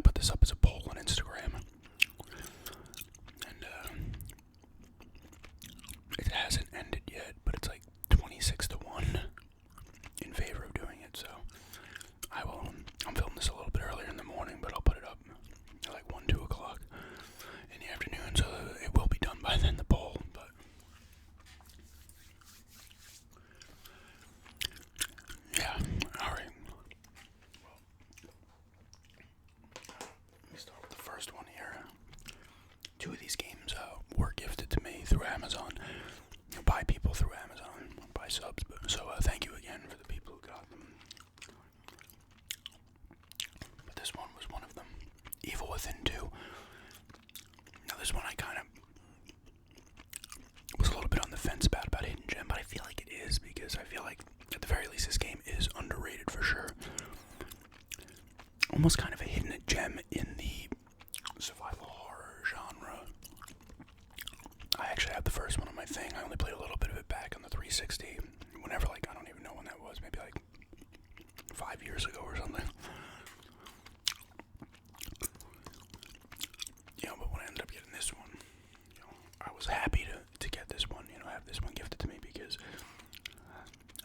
put this up as a poll on Instagram, and it hasn't ended yet, but it's like 26-1 in favor of doing it. So I will. I'm filming this a little bit earlier in the morning, but I'll put it up at like 2 o'clock in the afternoon, so it will be done by then. The poll, but yeah. All right. Well, let me start with the first one here. 2 of these games were gifted to me through Amazon. By people through Amazon, by subs. So thank you again for the people who got them. But this one was one of them. Evil Within 2. Now this one I kind of was a little bit on the fence about Hidden Gem, but I feel like it is, because I feel like at the very least this game is underrated for sure. Almost kind of a hidden gem in the survival horror genre. I actually have the first one on my thing. I only played a little bit of it back on the 360. Whenever, like, I don't even know when that was. Maybe like 5 years ago or something. But when I ended up getting this one, I was happy to get this one, have this one gifted to me, because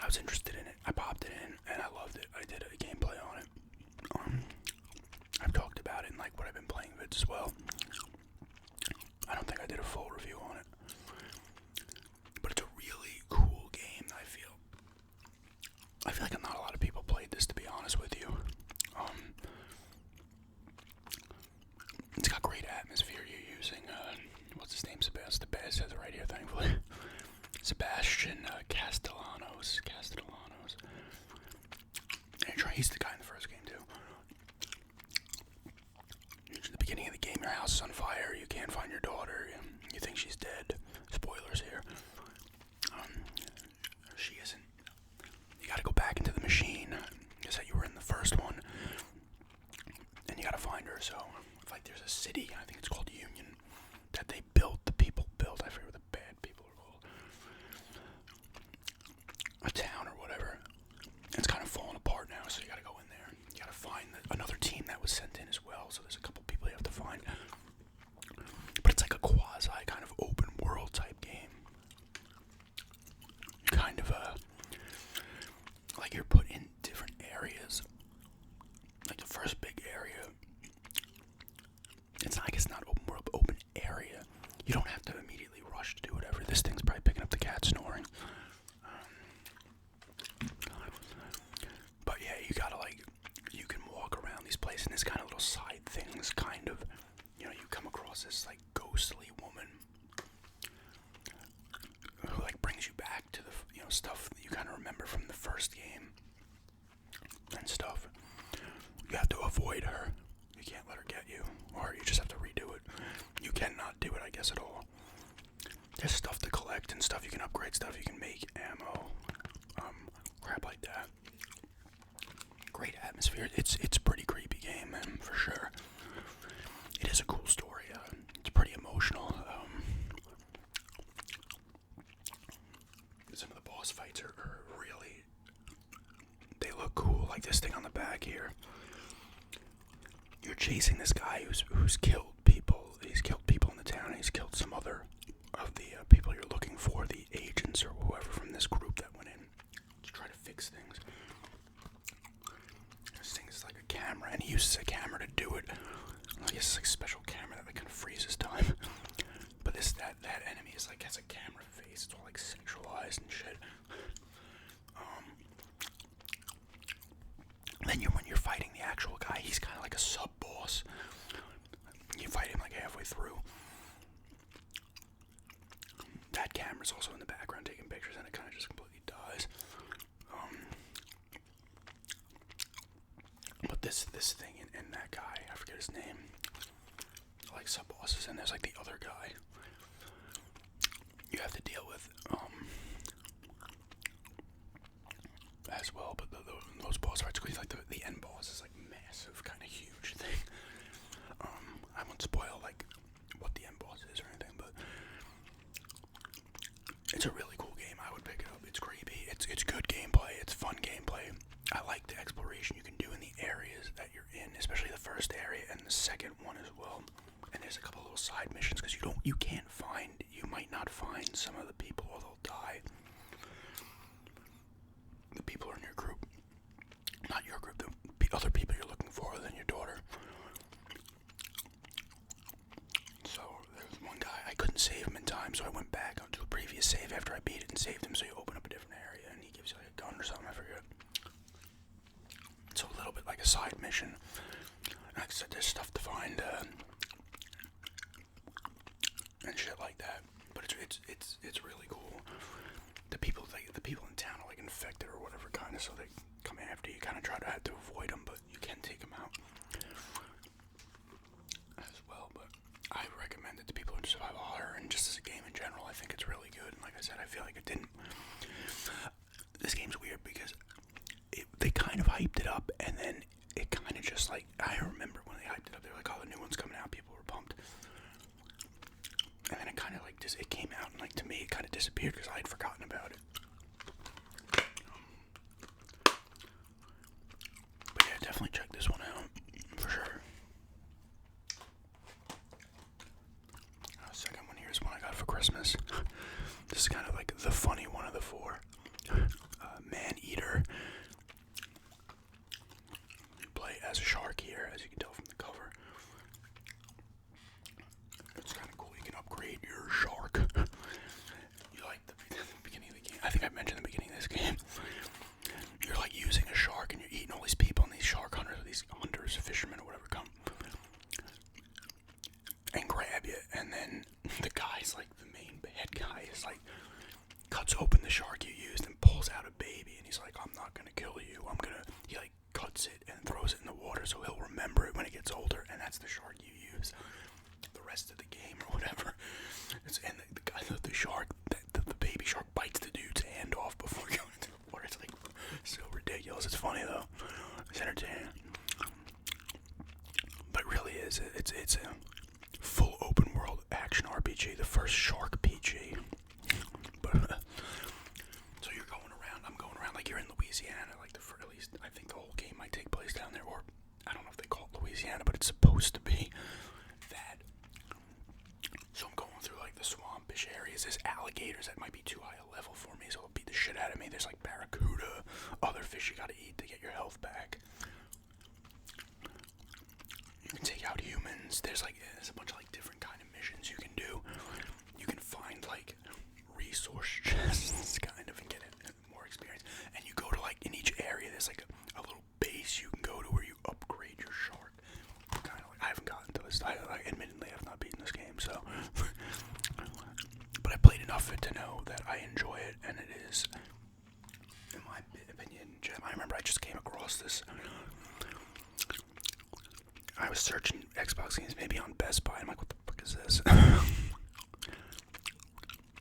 I was interested in it. I popped it in, and I loved it. I did a gameplay on it. I've talked about it in, like, what I've been playing vids as well. I don't think I did a full review on it. But it's a really cool game, I feel. I feel like not a lot of people played this, to be honest with you. It's got great atmosphere. You're using, what's his name? Sebastian. It says it right here, thankfully. Sebastian Castellanos. And he's the guy in the first game, too. At the beginning of the game, your house is on fire. You can't find your daughter. You think she's dead. Spoilers here. She isn't. You gotta go back into the machine. You said you were in the first one. And you gotta find her. So, like, there's a city, I think it's called Union, that they built. The people built. I forget what the bad people are called. A town or whatever. It's kind of falling apart now, so you gotta go in there. You gotta find another team that was sent in as well. So there's a couple people you have to find. But it's like a quasi kind of open world type game. Kind of like you're put in different areas. Like the first big area, it's not, I guess not open world, but open area. You don't have to immediately rush to do whatever. This thing's probably picking up the cat snoring. But yeah, you gotta, like, you can walk around these places, and there's kind of little side things, kind of, you come across this, like, ghostly woman who, like, brings you back to the, stuff that you kind of remember from the first game and stuff. You have to avoid her. You can't let her get you, or you just have to redo it. You cannot do it, I guess, at all. There's stuff to collect and stuff. You can upgrade stuff. You can make ammo, crap like that. Great atmosphere. It's a pretty creepy game, man, for sure. It is a cool story. It's pretty emotional. Some of the boss fights are really, they look cool. Like this thing on the back here. You're chasing this guy who's killed people. He's killed people in the town. He's killed some other of the people you're looking for, the agents or whoever from this group that went in to try to fix things. This thing is like a camera, and he uses a camera to do it. I guess it's like a special camera that kind of freezes time. But that enemy is like, has a camera face. It's all like sexualized and shit. Then when you're fighting the actual guy, he's kind of like a sub-boss. You fight him like halfway through. That camera's also in the background taking pictures, and it kind of just completely dies. But this thing and that guy, I forget his name, like sub-bosses, and there's like the other guy you have to deal with as well. But those boss fights, like the end boss is like massive, kind of huge thing. I won't spoil like what the end boss is or anything, but it's a really cool game. I would pick it up. It's creepy. It's good gameplay. It's fun gameplay. I like the exploration you can do in the areas that you're in, especially the first area and the second one as well. And there's a couple little side missions because you might not find some of the people or they'll die. The people are in your group, not your group, the other people you're looking for other than your daughter. So there's one guy, I couldn't save him in time, so I went back onto the previous save after I beat it and saved him, so you open up a different area and he gives you like a gun or something, I forget. It's a little bit like a side mission. Like I said, there's stuff to find and shit like that. But it's really cool. The people in town are like infected or whatever kind of, so they come after you. Kind of try to have to avoid them, but you can take them out as well. But I recommend it to people in survival horror and just as a game in general. I think it's really good. And like I said, I feel like it didn't. This game's weird because they kind of hyped it up, and then it kind of just like, I remember when they hyped it up, they were like, oh, the new one's coming out, people were pumped. And then it kind of like, it came out, and like to me, it kind of disappeared because I had forgotten about it. But yeah, definitely check this one out, for sure. The second one here is one I got for Christmas. This is kind of like the funny one of the four. Man-Eater. As a shark here, as you can tell from the cover. It's kind of cool. You can upgrade your shark. You like the beginning of the game. I think I mentioned the beginning of this game. You're like using a shark and you're eating all these people, and these shark hunters, fishermen or whatever, come and grab you. And then the guy's like, the main bad guy is like, cuts open the shark you used and pulls out a baby, and he's like, I'm not gonna kill you. He like cuts it and throws it in the water so he'll remember it when it gets older, and that's the shark you use the rest of the game or whatever. And the guy, the shark, the baby shark bites the dude's hand off before going into the water. It's like so ridiculous. It's funny though. It's entertaining. But it really is. It's a full open world action RPG. The first shark PG. But so you're going around. I'm going around like you're in Louisiana. Like at least I think the whole game might take place down there, or I don't know if they call it Louisiana, but it's supposed to be that. So I'm going through like the swampish areas. There's alligators that might be too high a level for me, so they'll beat the shit out of me. There's like barracuda, other fish you gotta eat to get your health back. You can take out humans. There's a bunch of like different kind of missions you can do. You can find like resource chests kind of and get more experience. And you go to like in each area there's like a little base you can go to where you upgrade your shark. Kind of like, I haven't gotten to this. I admittedly have not beaten this game, so but I played enough of it to know that I enjoy it, and it is, in my opinion, gem. I remember I just came across this. I was searching Xbox games maybe on Best Buy. I'm like, what the fuck is this?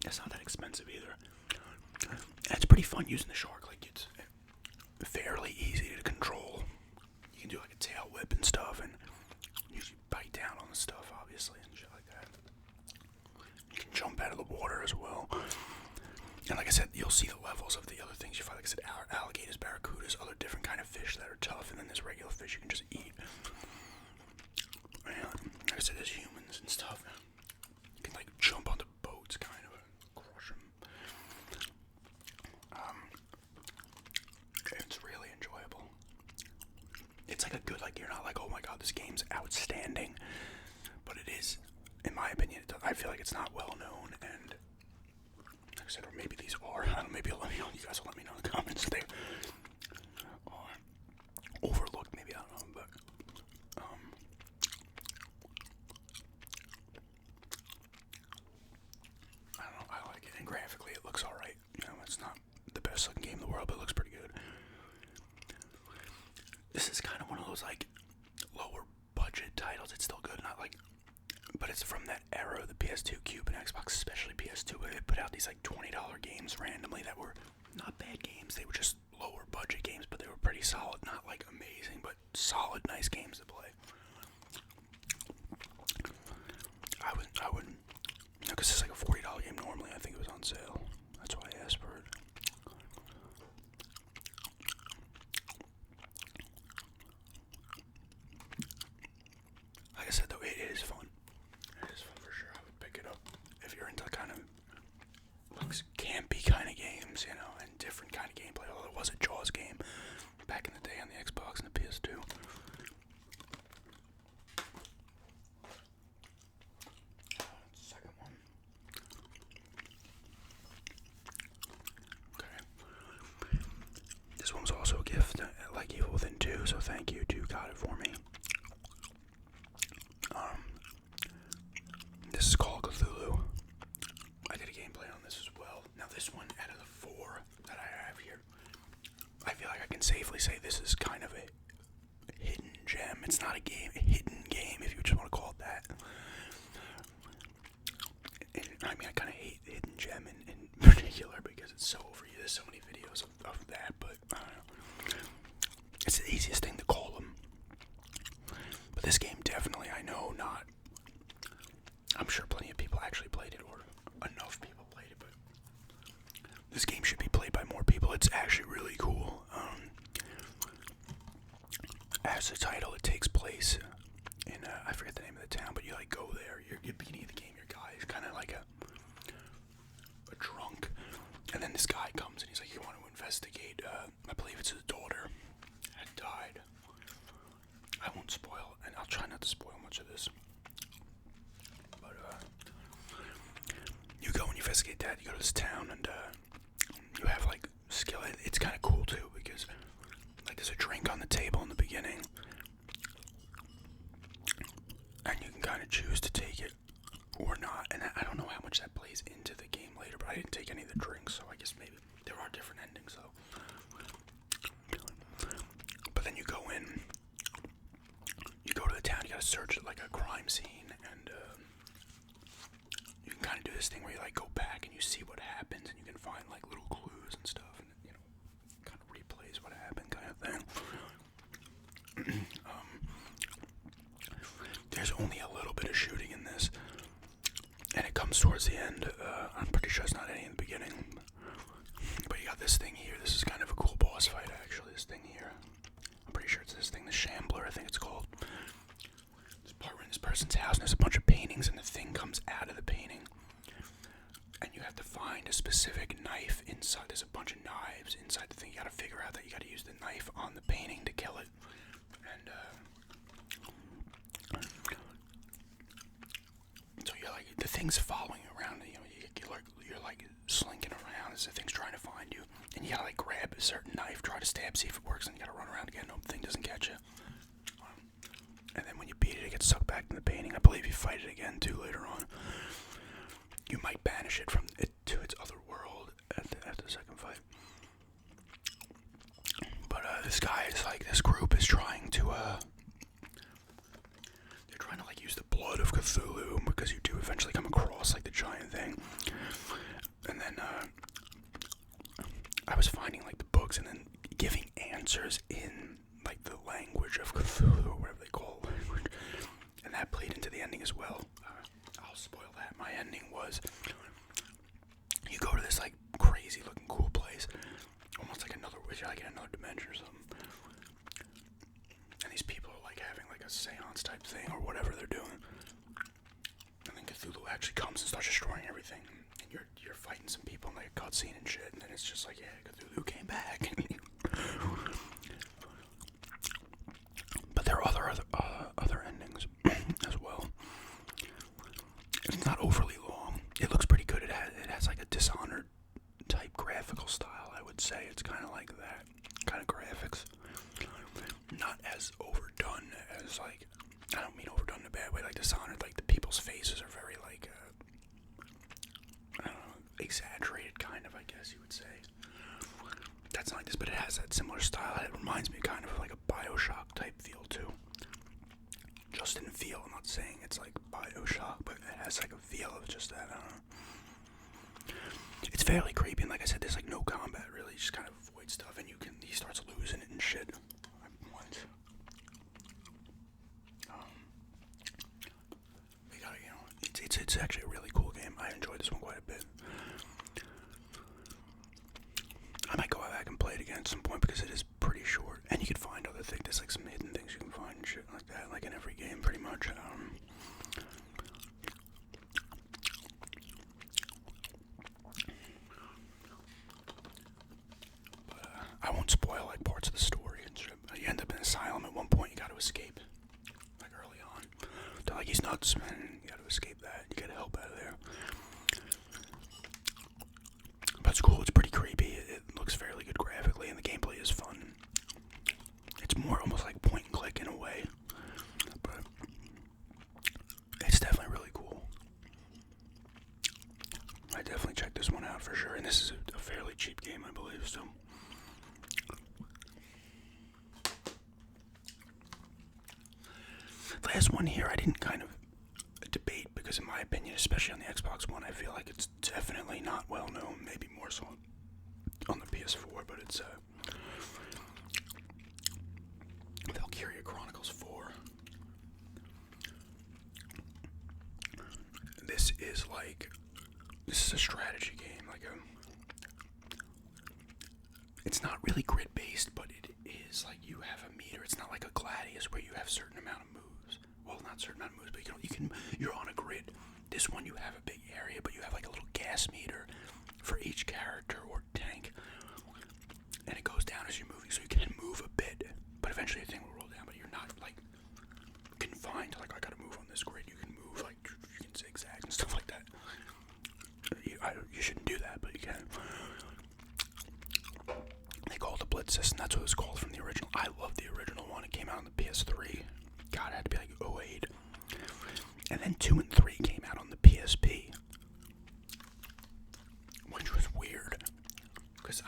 It's not that expensive either. And it's pretty fun using the shark. Like, it's fairly easy to control. You can do like a tail whip and stuff, and usually bite down on the stuff, obviously, and shit like that. You can jump out of the water as well. And like I said, you'll see the levels of the other things you find. Like I said, alligators, barracudas, other different kind of fish that are tough, and then there's regular fish you can just eat. And like I said, there's humans and stuff. You can like jump onto boats, kind of, crush them. It's really enjoyable. It's like a good, like, you're not like, oh my god, this game's outstanding. But it is, in my opinion, I feel like it's not well known, and like I said, or maybe these are. I don't know, maybe let me know. You guys will let me know in the comments if they are overlooked, maybe, I don't know, but I don't know, I like it, and graphically it looks alright. You know, it's not the best looking game in the world, but it looks pretty good. This is kind of one of those like lower budget titles. It's still good, not like, but it's from that era of the PS2, Cube, and Xbox, especially PS2, where they put out these like $20 games randomly that were not bad games. They were just lower budget games, but they were pretty solid. Not like amazing, but solid, nice games to play. I wouldn't, you know, because it's like a $40 game normally. I think it was on sale. That's why I asked for it. I said though, it is fun. It is fun for sure. I would pick it up if you're into kind of looks campy kind of games, you know, and different kind of gameplay. Although it was a Jaws game back in the day on the Xbox and the PS2. Second one. Okay. This one was also a gift, like Evil Within 2, so thank you to got it for me. This is called Cthulhu. I did a gameplay on this as well. Now this one, out of the 4 that I have here, I feel like I can safely say this is kind of a hidden gem. It's not a game, a hidden game, if you just want to call it that. And, I mean, I kind of hate the hidden gem in particular because it's so overused. There's so many videos of that, but I don't know. It's the easiest thing to call them. But this game definitely, I know, not. I'm sure plenty of people actually played it, or enough people played it, but this game should be played by more people. It's actually really cool. As the title, it takes place in, I forget the name of the town, but you like go there. You're beginning of the game, your guy is kind of like a drunk, and then this guy comes and he's like, you want to investigate, I believe it's his daughter had died. I won't spoil, and I'll try not to spoil much of this. You go and you investigate that, you go to this town, and you have like skill. It's kind of cool too, because like there's a drink on the table in the beginning, and you can kind of choose to take it or not, and I don't know how much that plays into the game later, but I didn't take any of the drinks, so I guess maybe there are different endings though. But then you go in, you go to the town, you gotta search it like a crime scene, and you can kind of do this thing where you like go back and you see what happens, and you can find like little clues and stuff, and you know, kind of replays what happened, kind of thing. There's only a little bit of shooting in this, and it comes towards the end. I'm pretty sure it's not any in the beginning, but you got this thing here. This is kind of a cool boss fight, actually. This thing here, I'm pretty sure it's this thing, the Shambler, I think it's called. This part we're in this person's house, and there's a bunch of paintings, and the thing comes out of the painting, and you have to find a specific knife inside. There's a bunch of knives inside the thing. You gotta figure out that you gotta use the knife on the painting to kill it. And so you're like, the thing's following you around, you know, you're like slinking around as the thing's trying to find you, and you gotta like grab a certain knife, try to stab, see if it works, and you gotta run around again, hope the thing doesn't catch you. And then when you beat it, it gets sucked back in the painting. I believe you fight it again too later on. You might banish it from it to its other world after the second fight. But this guy is like, this group is trying to they're trying to like use the blood of Cthulhu, because you do eventually come across like the giant thing. And then I was finding like the books and then giving answers in like the language of Cthulhu, or whatever they call language, and that played into the ending as well. I'll spoil that. My ending was, you go to this like crazy looking cool place, almost like another dimension or something, and these people are like having like a seance type thing or whatever they're doing, and then Cthulhu actually comes and starts destroying everything, and you're fighting some people in like a cutscene and shit, and then it's just like, yeah, Cthulhu came back. But there are other endings as well. It's not overly long. It looks pretty good. It has like a Dishonored type graphical style, I would say. It's kind of like that kind of graphics. Not as overdone as, like, I don't mean overdone in a bad way, like Dishonored. Like the people's faces are very like I don't know, exaggerated kind of, I guess you would say. That's not like this, but it has that similar style. It reminds me kind of like a BioShock type feel too. Just in feel, I'm not saying it's like BioShock, but it has like a feel of just that, I don't know. It's fairly creepy, and like I said, there's like no combat really, you just kind of avoid stuff, and he starts losing it and shit. It's actually a really cool game. I enjoyed this one quite a bit. I might go back and play it again at some point because it is pretty short, and you can find other things. There's like some hidden things you can find and shit like that, like in every game pretty much. escape, like early on. They're like, he's nuts, man. You gotta escape that. You gotta help out of there. But it's cool. It's pretty creepy. It looks fairly good graphically, and the gameplay is fun. It's more almost like point and click in a way, but it's definitely really cool. I definitely checked this one out for sure, and this is a fairly cheap game, I believe, so. Last one here, I didn't kind of debate, because in my opinion, especially on the Xbox One, I feel like it's definitely not well known, maybe more so on the PS4, but it's Valkyrie Chronicles 4. This is a strategy game, it's not really grid based, but it is like you have a meter. It's not like a Gladius where you have a certain amount of moves. Well, not certain amount of moves, but you're on a grid. This one you have a big area, but you have like a little gas meter for each character or tank, and it goes down as you're moving, so you can move a bit, but eventually the thing will roll down. But you're not like confined to like, I gotta move on this grid. You can move like, you can zigzag and stuff like that. You shouldn't do that, but you can. They call it the Blitz system. That's what it was called from the original. I love the original one. It came out on the PS3. God, it had to be like 08. And then 2 and 3 came out on the PSP, which was weird. Because,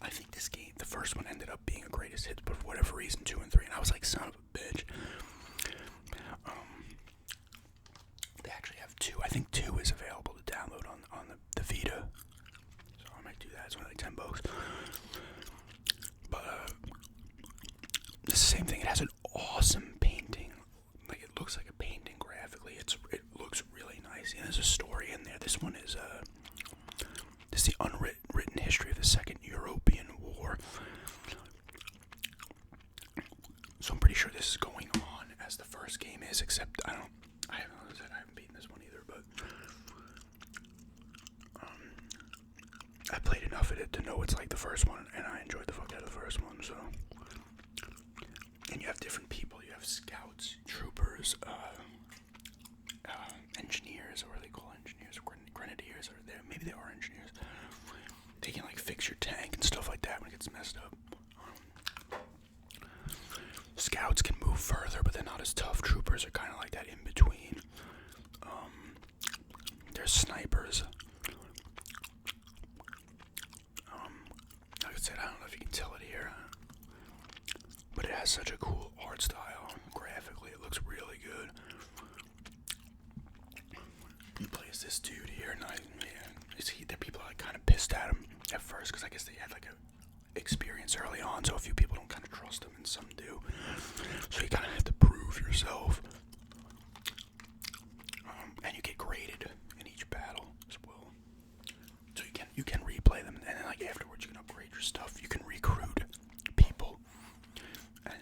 I think this game, the first one ended up being a greatest hit, but for whatever reason, 2 and 3, and I was like, son of a bitch. They actually have 2. I think 2 is available to download on the Vita. So I might do that. It's only like $10. But it's the same thing. It has an awesome painting. Like, it looks like a painting graphically. It looks really nice. And there's a story in there. This one is the unwritten history of the Second European War. So I'm pretty sure this is going on as the first game is, except I haven't beaten this one either, but I played enough of it to know it's like the first one, and I enjoyed the fuck out of the first one, so. And you have different people. You have scouts, troopers, engineers, or what are they call engineers, or grenadiers, or maybe they are engineers. They can like fix your tank and stuff like that when it gets messed up. Scouts can move further, but they're not as tough. Troopers are kind of like that in between. There's snipers. Like I said, I don't know if you can tell it here, but it has such a cool art style. Graphically, it looks really good. He plays this dude here, and there are people that kind of pissed at him at first, because I guess they had like a experience early on, so a few people don't kind of trust him, and some do. So you kind of have to prove yourself, and you get graded in each battle as well. So you can replay them, and then like afterwards you can upgrade your stuff. You can recruit people, and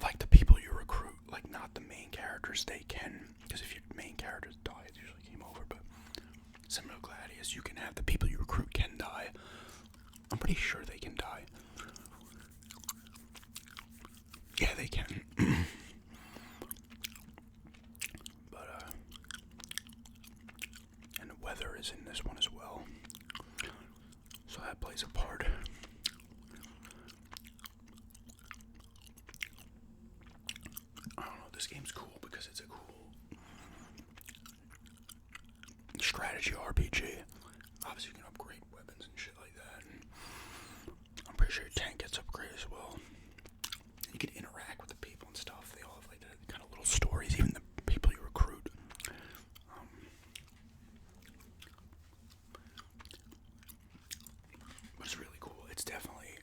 like the people you recruit, like not the main characters, they can, because if your main characters die, it's usually game over. But similar to Gladius, you can have the people you recruit can die. I'm pretty sure they can die. Yeah, they can. But and the weather is in this one as well, so that plays a part. I don't know, this game's cool because it's a cool strategy RPG. Obviously you can upgrade weapons and shit like that, and I'm pretty sure your tank gets upgraded as well. And you can interact with the people and stuff. They all have like the kind of little stories, even the people you recruit. But it's really cool. It's definitely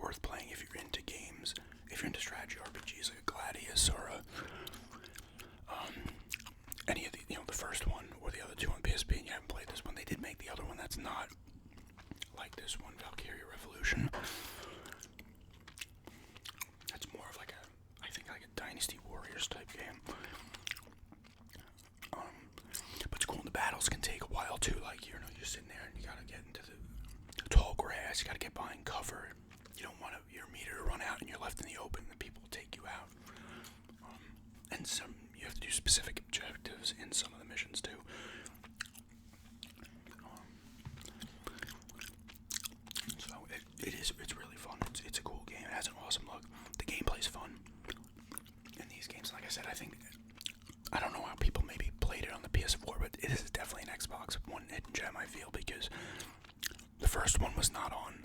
worth playing if you're into games. If you're into strategy RPGs like a Gladius or any of the, the first one or the other two on PSP, and you haven't played this one, they did make the other one that's not like this one, Valkyrie Revolution. That's more of like I think like a Dynasty Warriors type game. But it's cool, and the battles can take a while too. Like, you're sitting there and you gotta get into the tall grass, you gotta get behind cover. You don't want your meter to run out, and you're like left in the open, and people will take you out. And you have to do specific objectives in some of the missions too. So it's really fun. It's a cool game. It has an awesome look. The gameplay's fun in these games. Like I said, I don't know how people maybe played it on the PS4, but it is definitely an Xbox One hidden gem, I feel, because the first one was not on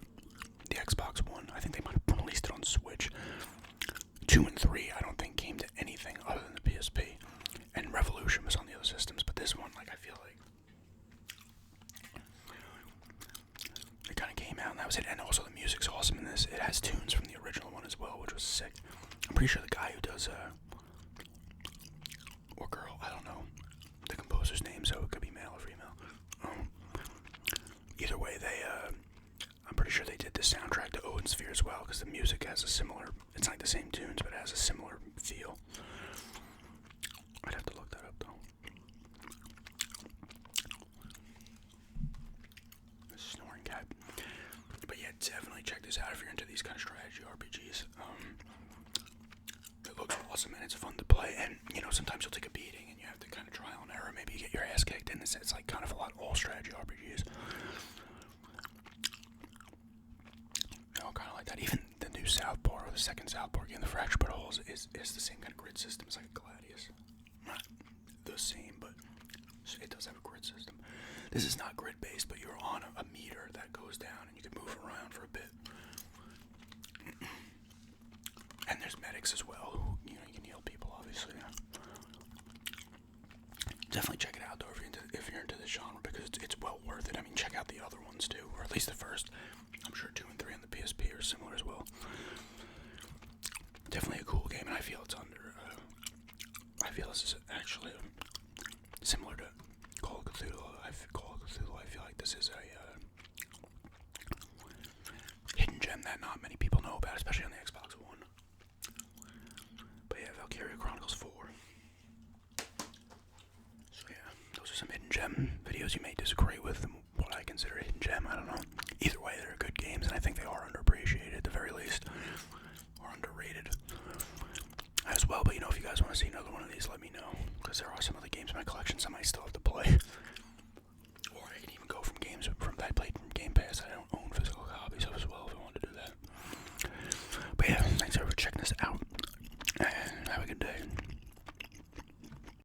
the Xbox One. I think they might have released it on Switch. 2 and 3, I don't think came to anything other than the PSP. And Revolution was on the other systems, but this one, like, I feel like it kind of came out and that was it. And also the music's awesome in this. It has tunes from the original one as well, which was sick. I'm pretty sure the guy who does, or girl, I don't know the composer's name, so it could be male or female. Either way, I'm pretty sure they did the soundtrack to Odin Sphere as well, because the music has a similar, it's not like the same tunes, but it has a similar feel. I'd have to look that up, though. Snoring cat. But yeah, definitely check this out if you're into these kind of strategy RPGs. It looks awesome, and it's fun to play, and, sometimes you'll take a beating, and you have to kind of trial and error, maybe you get your ass kicked, and it's like kind of a lot all strategy RPGs. Kind of like that. Even the new South Park, or the second South Park game, the Fractured But Whole, is the same kind of grid system. It's like a Gladius. Not the same, but it does have a grid system. This is not grid-based, but you're on a meter that goes down, and you can move around for a bit. And there's medics as well, who, you can heal people, obviously. Definitely check it out, though, if you're into this genre, because it's well worth it. I mean, check out the other ones, too, or at least the first. I'm sure 2 and 3 on the PSP are similar as well. Definitely a cool game, and I feel it's I feel this is actually similar to Call of Cthulhu. I feel like this is a hidden gem that not many people know about, especially on the Xbox One. But yeah, Valkyrie Chronicles 4. So yeah, those are some hidden gem videos you may disagree with what I consider a hidden gem. I don't know. Either way, they're good games, and I think they are underappreciated at the very least, or underrated as well. But if you guys want to see another one of these, let me know, because there are some other games in my collection some I still have to play. Or I can even go from games that I played from Game Pass. I don't own physical copies of as well if I want to do that. But yeah, thanks for checking this out.